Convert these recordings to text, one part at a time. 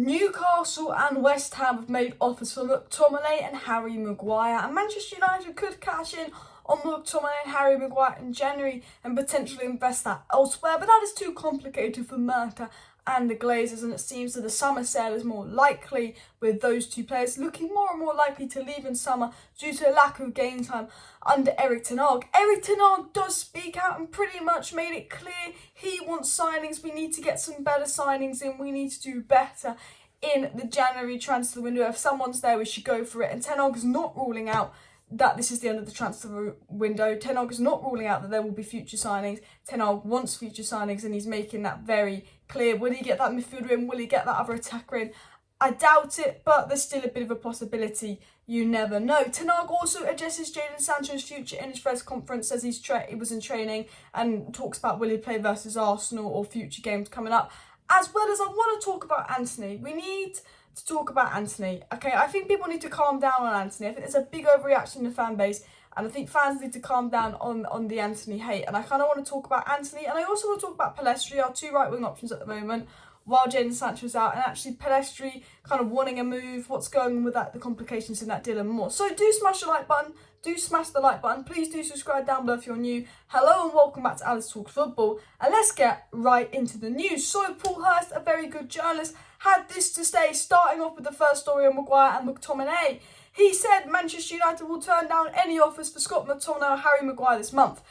Newcastle and West Ham have made offers for McTomminay and Harry Maguire, and Manchester United could cash in on McTomminay and Harry Maguire in January and potentially invest that elsewhere, but that is too complicated for Murta and the Glazers, and it seems that the summer sale is more likely, with those two players looking more and more likely to leave in summer due to a lack of game time under Erik Ten Hag. Erik Ten Hag does speak out and pretty much made it clear he wants signings. We need to get some better signings in. We need to do better in the January transfer window. If someone's there, we should go for it. And Ten Hag is not ruling out that this is the end of the transfer window. Ten Hag is not ruling out that there will be future signings. Ten Hag wants future signings, and he's making that very clear. Will he get that midfielder in? Will he get that other attacker in? I doubt it, but there's still a bit of a possibility. You never know. Ten Hag also addresses Jadon Sancho's future in his press conference, says he was in training, and talks about will he play versus Arsenal or future games coming up. As well as I want to talk about Antony. We need to talk about Antony. Okay, I think people need to calm down on Antony. I think there's a big overreaction in the fan base, and I think fans need to calm down on the Antony hate. And I kind of want to talk about Antony, and I also want to talk about Pellistri, our two right-wing options at the moment, while Jadon Sancho's out, and actually Pellistri kind of wanting a move, what's going on with that, the complications in that deal and more. So do smash the like button, do smash the like button, please do subscribe down below if you're new. Hello and welcome back to Alice Talks Football, and let's get right into the news. So Paul Hurst, a very good journalist, had this to say, starting off with the first story on Maguire and McTomminay. He said Manchester United will turn down any offers for Scott McTominay or Harry Maguire this month.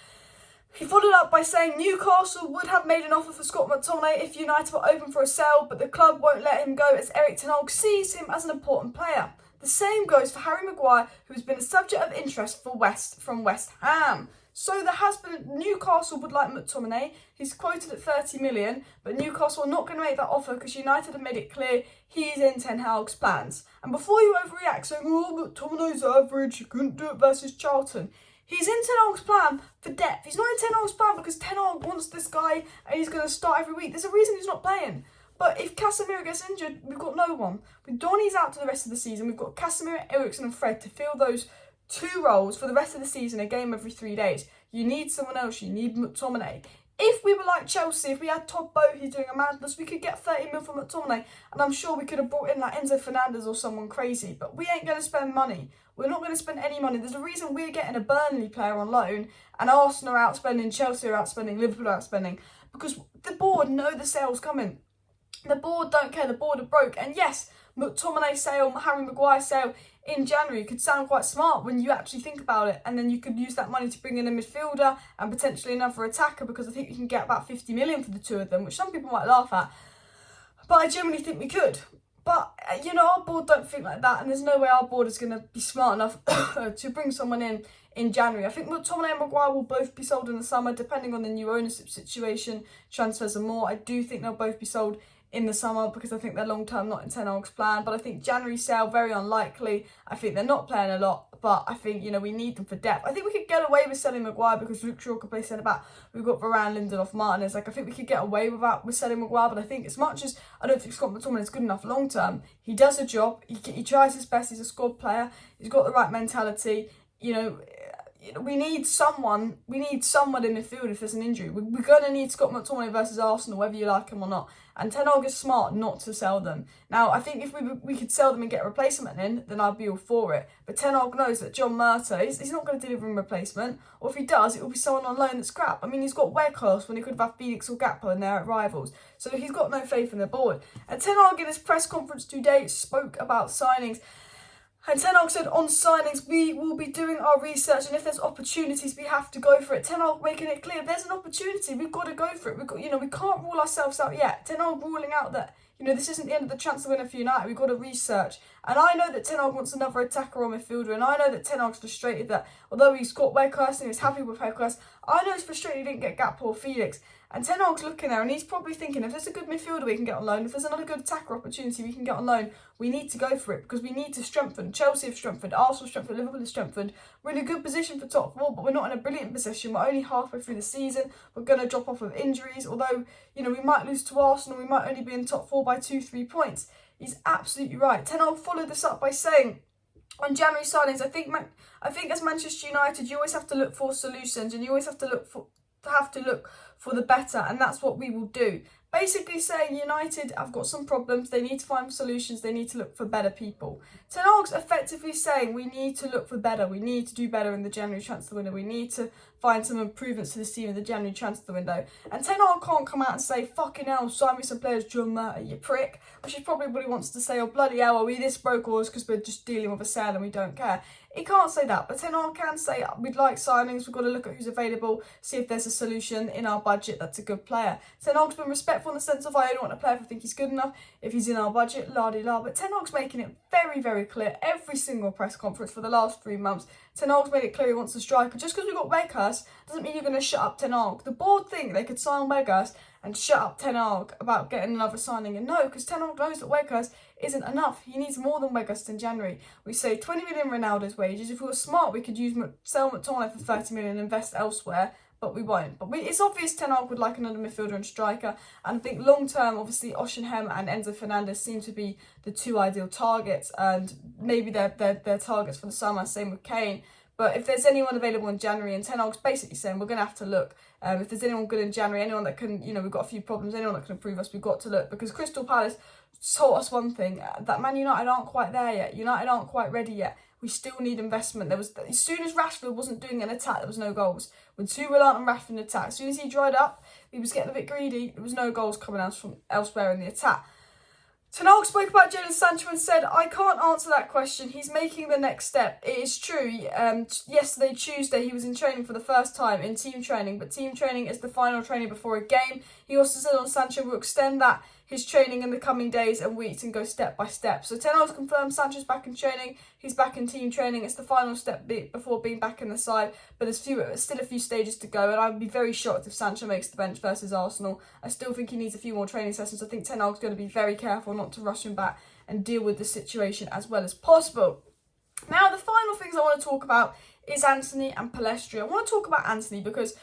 He followed up by saying Newcastle would have made an offer for Scott McTomminay if United were open for a sale, but the club won't let him go as Erik Ten Hag sees him as an important player. The same goes for Harry Maguire, who has been a subject of interest from West Ham. So there has been, Newcastle would like McTomminay. He's quoted at 30 million, but Newcastle are not going to make that offer because United have made it clear he's in Ten Hag's plans. And before you overreact saying, oh, McTominay's average, you couldn't do it versus Charlton. He's in Ten Hag's plan for depth. He's not in Ten Hag's plan because Ten Hag wants this guy and he's going to start every week. There's a reason he's not playing. But if Casemiro gets injured, we've got no one. With Donny's out to the rest of the season, we've got Casemiro, Eriksen and Fred to fill those two roles for the rest of the season, a game every 3 days. You need someone else. You need McTominay. If we were like Chelsea, if we had Todd Boehly doing a madness, we could get 30 mil from McTominay, and I'm sure we could have brought in like Enzo Fernandez or someone crazy. But we ain't going to spend money. We're not going to spend any money. There's a reason we're getting a Burnley player on loan, and Arsenal are outspending, Chelsea are outspending, Liverpool are outspending, because the board know the sale's coming. The board don't care. The board are broke. And yes, McTominay sale, Harry Maguire sale in January could sound quite smart when you actually think about it, and then you could use that money to bring in a midfielder and potentially another attacker, because I think you can get about 50 million for the two of them, which some people might laugh at, but I generally think we could. But you know, our board don't think like that, and there's no way our board is going to be smart enough to bring someone in January. I think McTomminay and Maguire will both be sold in the summer, depending on the new ownership situation, transfers and more. I do think they'll both be sold in the summer because I think they're long-term, not in Ten Hag's plan. But I think January sale, very unlikely. I think they're not playing a lot, but I think, you know, we need them for depth. I think we could get away with selling Maguire because Luke Shaw could play centre-back. We've got Varane, Lindelof, Martinez. Like, I think we could get away with selling Maguire, but I think as much as I don't think Scott McTominay is good enough long-term, he does a job. He tries his best. He's a squad player. He's got the right mentality. You know, we need someone in midfield if there's an injury. We're going to need Scott McTominay versus Arsenal, whether you like him or not. And Ten Hag is smart not to sell them. Now, I think if we could sell them and get a replacement in, then I'd be all for it. But Ten Hag knows that John Murta, he's not going to deliver him a replacement. Or if he does, it will be someone on loan that's crap. I mean, he's got Weghorst when he could have had Felix or Gakpo and they're at rivals. So he's got no faith in the board. And Ten Hag in his press conference today spoke about signings. And Ten Hag said, on signings, we will be doing our research, and if there's opportunities, we have to go for it. Ten Hag making it clear, if there's an opportunity, we've got to go for it. We can't rule ourselves out yet. Ten Hag ruling out that, you know, this isn't the end of the transfer window for United. We've got to research. And I know that Ten Hag wants another attacker or midfielder, and I know that Ten Hag's frustrated that, although he's got Weghorst and he's happy with Weghorst, I know he's frustrated he didn't get Gakpo or Felix. And Ten Hag's looking there and he's probably thinking, if there's a good midfielder we can get on loan, if there's another good attacker opportunity we can get on loan, we need to go for it because we need to strengthen. Chelsea have strengthened, Arsenal strengthened, Liverpool has strengthened. We're in a good position for top four, but we're not in a brilliant position. We're only halfway through the season. We're going to drop off with injuries, although, you know, we might lose to Arsenal. We might only be in top four by 2-3 points. He's absolutely right. Ten Hag followed this up by saying, on January signings, I think as Manchester United, you always have to look for solutions and you always have to look for the better, and that's what we will do. basically saying United have got some problems, they need to find solutions, they need to look for better people. Ten Hag's effectively saying we need to look for better, we need to do better in the January transfer window, we need to find some improvements to this team in the January transfer window. And Ten Hag can't come out and say, fucking hell, sign me some players, John Murray, you prick, which is probably what he wants to say, oh bloody hell, are we this broke or is because we're just dealing with a sale and we don't care. He can't say that, but Ten Hag can say we'd like signings, we've got to look at who's available, see if there's a solution in our budget that's a good player. Ten Hag's been respectful in the sense of I only want a player if I think he's good enough, if he's in our budget, la-di-la, but Ten Hag's making it very, very clear, every single press conference for the last 3 months, Ten Hag's made it clear he wants a striker. Just because we've got Weghorst doesn't mean you're going to shut up Ten Hag. The board think they could sign Weghorst and shut up Ten Hag about getting another signing, and no, because Ten Hag knows that Weghorst isn't enough. He needs more than Weghorst in January. We say 20 million Ronaldo's wages. If we were smart, we could sell McTomminay for 30 million and invest elsewhere, but we won't. But it's obvious Ten Hag would like another midfielder and striker, and I think long term, obviously, Oshinhem and Enzo Fernandez seem to be the two ideal targets, and maybe they're targets for the summer, same with Kane. But if there's anyone available in January, and Ten Hag's basically saying we're going to have to look. If there's anyone good in January, anyone that can, we've got a few problems, anyone that can improve us, we've got to look. Because Crystal Palace taught us one thing, that Man United aren't quite there yet. United aren't quite ready yet. We still need investment. As soon as Rashford wasn't doing an attack, there was no goals. When too reliant on Rashford in attack, as soon as he dried up, he was getting a bit greedy, there was no goals coming out from elsewhere in the attack. Ten Hag spoke about Jadon Sancho and said, I can't answer that question. He's making the next step. It is true. Yesterday, Tuesday, he was in training for the first time in team training, but team training is the final training before a game. He also said on Sancho will extend his training in the coming days and weeks and go step by step. So Ten Hag's confirmed Sancho's back in training. He's back in team training. It's the final step before being back in the side, but there's still a few stages to go, and I'd be very shocked if Sancho makes the bench versus Arsenal. I still think he needs a few more training sessions. I think Ten Hag's going to be very careful not to rush him back and deal with the situation as well as possible. Now, the final things I want to talk about is Antony and Pellistri. I want to talk about Antony because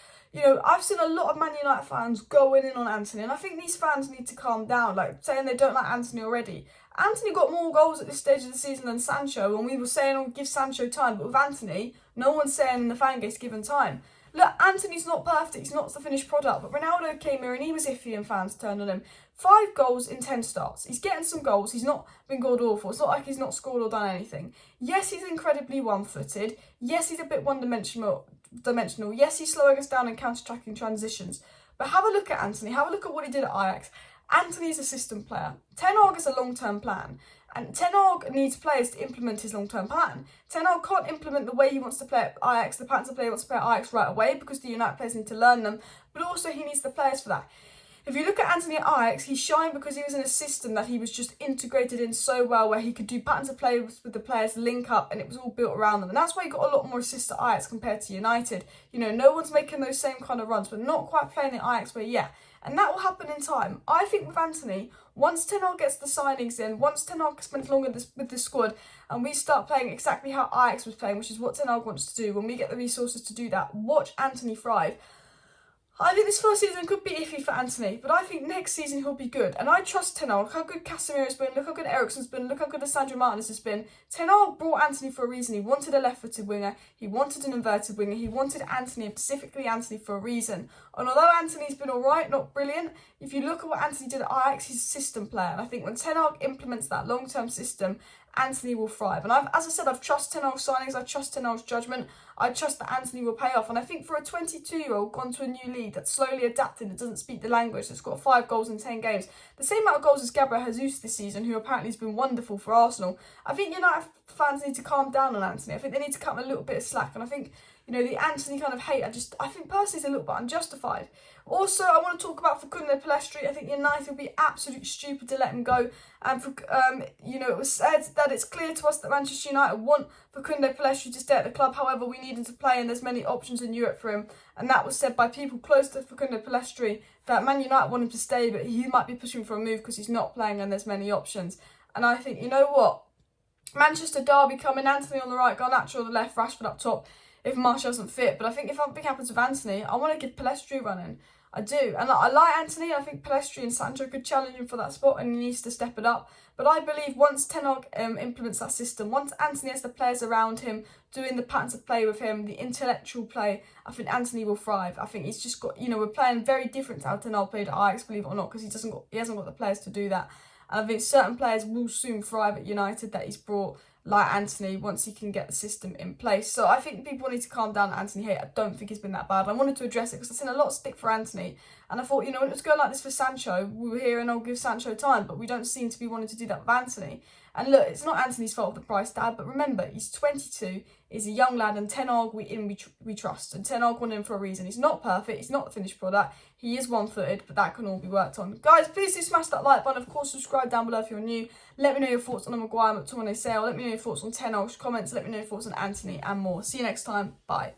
I've seen a lot of Man United fans going in on Antony, and I think these fans need to calm down, like saying they don't like Antony already. Antony got more goals at this stage of the season than Sancho, and we were saying, oh, give Sancho time, but with Antony, no one's saying in the fan base given time. Look, Antony's not perfect, he's not the finished product, but Ronaldo came here and he was iffy and fans turned on him. 5 goals in 10 starts. He's getting some goals, he's not been god awful, it's not like he's not scored or done anything. Yes, he's incredibly one-footed, yes, he's a bit one-dimensional, yes, he's slowing us down in counter-attacking transitions, but have a look at Antony, have a look at what he did at Ajax. Antony's a system player. Ten Hag is a long-term plan. And Ten Hag needs players to implement his long-term plan. Ten Hag can't implement the way he wants to play at Ajax, the patterns of play he wants to play at Ajax right away, because the United players need to learn them, but also he needs the players for that. If you look at Antony at Ajax, he shined because he was in a system that he was just integrated in so well, where he could do patterns of play with the players, link up, and it was all built around them. And that's why he got a lot more assists at Ajax compared to United. No one's making those same kind of runs, but not quite playing at Ajax way yet. And that will happen in time. I think with Antony, once Ten Hag gets the signings in, once Ten Hag spends longer with the squad, and we start playing exactly how Ajax was playing, which is what Ten Hag wants to do, when we get the resources to do that, watch Antony thrive. I think this first season could be iffy for Antony, but I think next season he'll be good. And I trust Ten Hag. Look how good Casemiro's been, look how good Eriksen's been, look how good Sandro Martinez has been. Ten Hag brought Antony for a reason. He wanted a left-footed winger, he wanted an inverted winger, he wanted Antony, and specifically Antony, for a reason. And although Antony's been alright, not brilliant, if you look at what Antony did at Ajax, he's a system player. And I think when Ten Hag implements that long-term system, Antony will thrive. And as I said, I've trust Ten Hag's signings, I trust Ten Hag's judgment, I trust that Antony will pay off. And I think for a 22-year-old gone to a new league that's slowly adapting, that doesn't speak the language, that's got 5 goals in 10 games, the same amount of goals as Gabriel Jesus this season, who apparently has been wonderful for Arsenal, I think United fans need to calm down on Antony. I think they need to cut him a little bit of slack. And I think, the Antony kind of hate, I think personally it's a little bit unjustified. Also, I want to talk about Facundo Pellistri. I think United would be absolutely stupid to let him go. And, it was said that it's clear to us that Manchester United want Facundo Pellistri to stay at the club. However, we need him to play, and there's many options in Europe for him. And that was said by people close to Facundo Pellistri, that Man United want him to stay, but he might be pushing for a move because he's not playing and there's many options. And I think, you know what? Manchester derby coming, Antony on the right, Garnacho on the left, Rashford up top, if Martial isn't fit. But I think if something happens with Antony, I want to give Pellistri a run in. I do. And I like Antony. I think Pelestri and Sancho could challenge him for that spot, and he needs to step it up. But I believe once Ten Hag implements that system, once Antony has the players around him doing the patterns of play with him, the intellectual play, I think Antony will thrive. I think he's just got, we're playing very different to how Ten Hag played at Ajax, believe it or not, because he hasn't got the players to do that. And I think certain players will soon thrive at United that he's brought, like Antony, once he can get the system in place. So I think people need to calm down Antony hate. I don't think he's been that bad. I wanted to address it because I've seen a lot of stick for Antony. And I thought, when it was going like this for Sancho, we were here and I'll give Sancho time, but we don't seem to be wanting to do that with Antony. And look, it's not Antony's fault of the price tag, but remember, he's 22, he's a young lad, and Ten Hag we trust. And Ten Hag won him for a reason. He's not perfect, he's not the finished product, he is one-footed, but that can all be worked on. Guys, please do smash that like button. Of course, subscribe down below if you're new. Let me know your thoughts on the Maguire McTomminay sale. Let me know your thoughts on Ten Hag's comments. Let me know your thoughts on Antony and more. See you next time. Bye.